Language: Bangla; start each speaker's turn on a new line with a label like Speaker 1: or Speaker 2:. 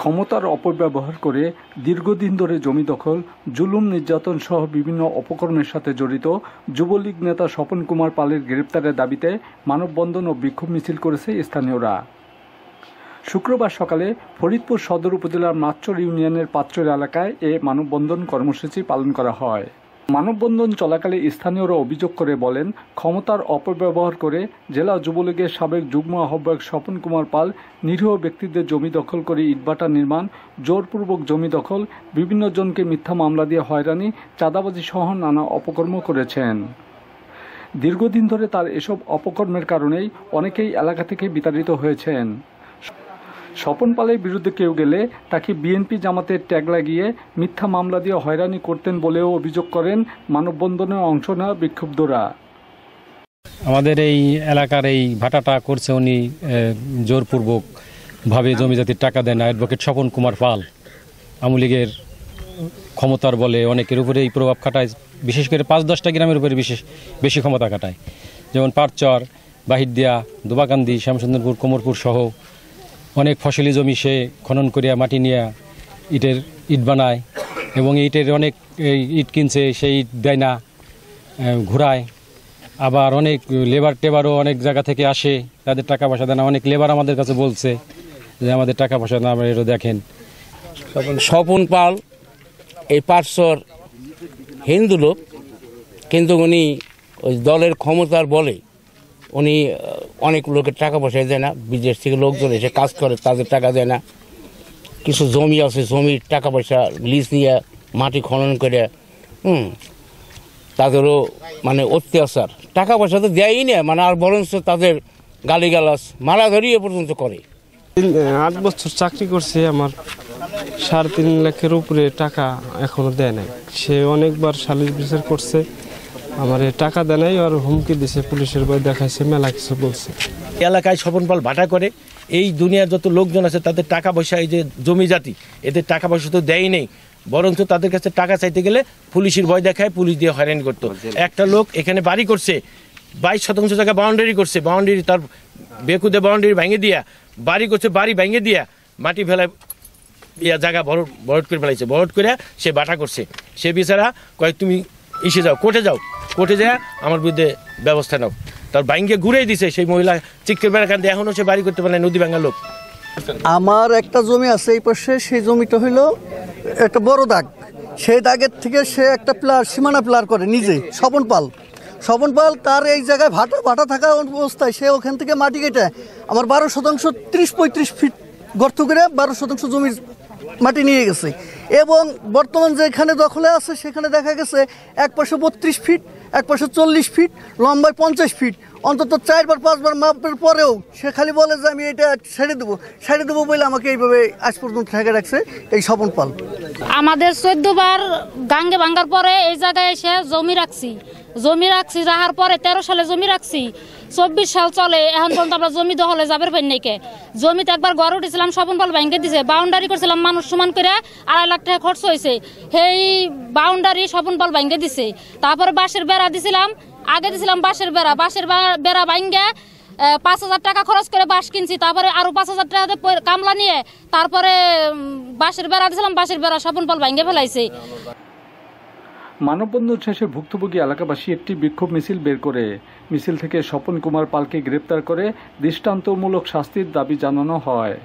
Speaker 1: ক্ষমতার অপব্যবহার করে দীর্ঘদিন ধরে জমি দখল, জুলুম নির্যাতন সহ বিভিন্ন অপকর্মের সাথে জড়িত যুবলীগ নেতা স্বপন কুমার পালের গ্রেপ্তারের দাবিতে মানববন্ধন ও বিক্ষোভ মিছিল করেছে স্থানীয়রা। শুক্রবার সকালে ফরিদপুর সদর উপজেলার মাতচর ইউনিয়নের পাত্র এলাকায় এ মানববন্ধন কর্মসূচি পালন করা হয়। মানববন্ধন চলাকালে স্থানীয়রা অভিযোগ করে বলেন, ক্ষমতার অপব্যবহার করে জেলা যুবলীগের সাবেক যুগ্ম আহ্বায়ক স্বপন কুমার পাল নিরীহ ব্যক্তিদের জমি দখল করে ইটভাটা নির্মাণ, জোরপূর্বক জমি দখল, বিভিন্ন জনকে মিথ্যা মামলা দিয়ে হয়রানি, চাঁদাবাজি সহ নানা অপকর্ম করেছেন। দীর্ঘদিন ধরে তার এসব অপকর্মের কারণেই অনেকেই এলাকা থেকে বিতাড়িত হয়েছেন। স্বপন পালের বিরুদ্ধে কেউ গেলে তাকে বিএনপি জামাতের ট্যাগ লাগিয়ে মিথ্যা মামলা দিয়ে হয়রানি করতেন বলেও অভিযোগ করেন মানববন্ধনে অংশ নেওয়া বিক্ষুব্ধরা।
Speaker 2: আমাদের এই এলাকার এই ভাটাটা করছে উনি জোরপূর্বক ভাবে জমি জাতির টাকা দেন অ্যাডভোকেট স্বপন কুমার পাল। আওয়ামী লীগের ক্ষমতার বলে অনেকের উপরে এই প্রভাব খাটায়, বিশেষ করে ৫-১০টা গ্রামের উপরে বেশি ক্ষমতা খাটায়। যেমন পাটচর, বাহিরদিয়া, দুবাকান্দি, শ্যামসুন্দরপুর, কোমরপুর সহ অনেক ফসলি জমি সে খনন করিয়া মাটি নিয়ে ইট বানায় এবং ইটের অনেক ইট কিনছে, সেই ইট দেয় না, ঘুরায়। আবার অনেক লেবারও অনেক জায়গা থেকে আসে, তাদের টাকা পয়সা দেয় না। অনেক লেবার আমাদের কাছে বলছে যে আমাদের টাকা পয়সা না, আমরা এটা দেখেন।
Speaker 3: স্বপন পাল এই পাটচর হিন্দু লোক, কিন্তু উনি ওই দলের ক্ষমতার বলে উনি অনেক লোকের টাকা পয়সা দেয় না। বিদেশ থেকে লোকজন এসে কাজ করে, তাদের টাকা দেয় না। কিছু জমি আছে, জমির টাকা পয়সা লিজ নিয়ে মাটি খনন করে তাদেরও মানে অত্যাচার, টাকা পয়সা তো দেয়ই না, মানে আর বরঞ্চ তাদের গালিগালাজ মারাধরি এ পর্যন্ত করে।
Speaker 4: 8 বছর চাকরি করছে, আমার 3.5 লাখের উপরে টাকা এখনো দেয় নাই। সে অনেকবার সালিশ বিচার করছে, আমার টাকা দেয় নাই, আর হুমকি দিছে, পুলিশের ভয় দেখাইছে, মেলা কিছু বলছে।
Speaker 5: এলাকায় স্বপন পাল ভাটা করে, এই দুনিয়ার যত লোকজন আছে তাদের টাকা পয়সা, এই যে জমি জাতি, এদের টাকা পয়সা তো দেয়ই নেই, বরঞ্চ তাদের কাছে টাকা চাইতে গেলে পুলিশের ভয় দেখায়, পুলিশ দিয়ে হয়রানি করতো। একটা লোক এখানে বাড়ি করছে, 22 শতাংশ জায়গা বাউন্ডারি করছে, বাউন্ডারি তার বেকুদে বাউন্ডারি ভেঙে দিয়া বাড়ি করছে, বাড়ি ভেঙে দিয়া মাটি ফেলায় জায়গা ভরট করে ফেলাইছে, ভরট করে সে বাটা করছে। সে বিচারা কয়েক তুমি ইসে যাও, কোর্টে যাও, কোর্টে যায় আমার বিরুদ্ধে ব্যবস্থা নাও। তার বাইঙ্গে ঘুরেই দিছে, সেই মহিলা চিকের বেড়া কান্দে, এখনও সে বাড়ি করতে পারে, নদী ভাঙা লোক।
Speaker 6: আমার একটা জমি আছে এই পাশে, সেই জমিটা হইল একটা বড় দাগ, সেই দাগের থেকে সে একটা সীমানা প্লার করে নিজে। স্বপন পাল তার এই জায়গায় ভাটা থাকা অবস্থায় সে ওখান থেকে মাটি কেটে আমার 12 শতাংশ 30-35 ফিট গর্ত করে 12 শতাংশ জমির মাটি নিয়ে গেছে। এবং বর্তমান যেখানে দখলে আছে সেখানে দেখা গেছে এক পাশে 32 ফিট, এক পাশে 40 ফিট, লম্বায় 50 ফিট। অন্তত 4-5 বার মাপের পরেও সে খালি বলে যে আমি এটা ছেড়ে দেবো বলে আমাকে এইভাবে আজ পর্যন্ত ঠেকে রাখছে এই স্বপন পাল।
Speaker 7: আমাদের 14 বার গাঙ্গে ভাঙ্গার পরে এই জায়গায় এসে জমি রাখছি, রাখার পরে 13 সালে জমি রাখছি, 24 সাল চলে, এখন পর্যন্ত আমরা জমি দখলে যাবার পাই নাই। জমিতে একবার গড় উঠেছিলাম, স্বপন পাল ভেঙে দিছে, বাউন্ডারি করছিলাম, মানুষ সমান করে 2.5 লাখ টাকা খরচ হয়েছে, সেই বাউন্ডারি স্বপন পাল ভেঙে দিছে। তারপরে বাঁশের বেড়া দিছিলাম, আগে দিছিলাম বাঁশের বেড়া ভাঙ্গে 5,000 টাকা খরচ করে বাঁশ কিনছি, তারপরে আরো 5,000 টাকা কামলা নিয়ে তারপরে বাঁশের বেড়া দিছিলাম, বাঁশের বেড়া স্বপন পাল ভেঙে ফেলাইছে।
Speaker 1: মানববন্ধন শেষে ভুক্তভোগী এলাকাবাসী একটি বিক্ষোভ মিছিল বের করে মিছিল থেকে স্বপন কুমার পালকে গ্রেপ্তার করে দৃষ্টান্তমূলক শাস্তির দাবি জানানো হয়।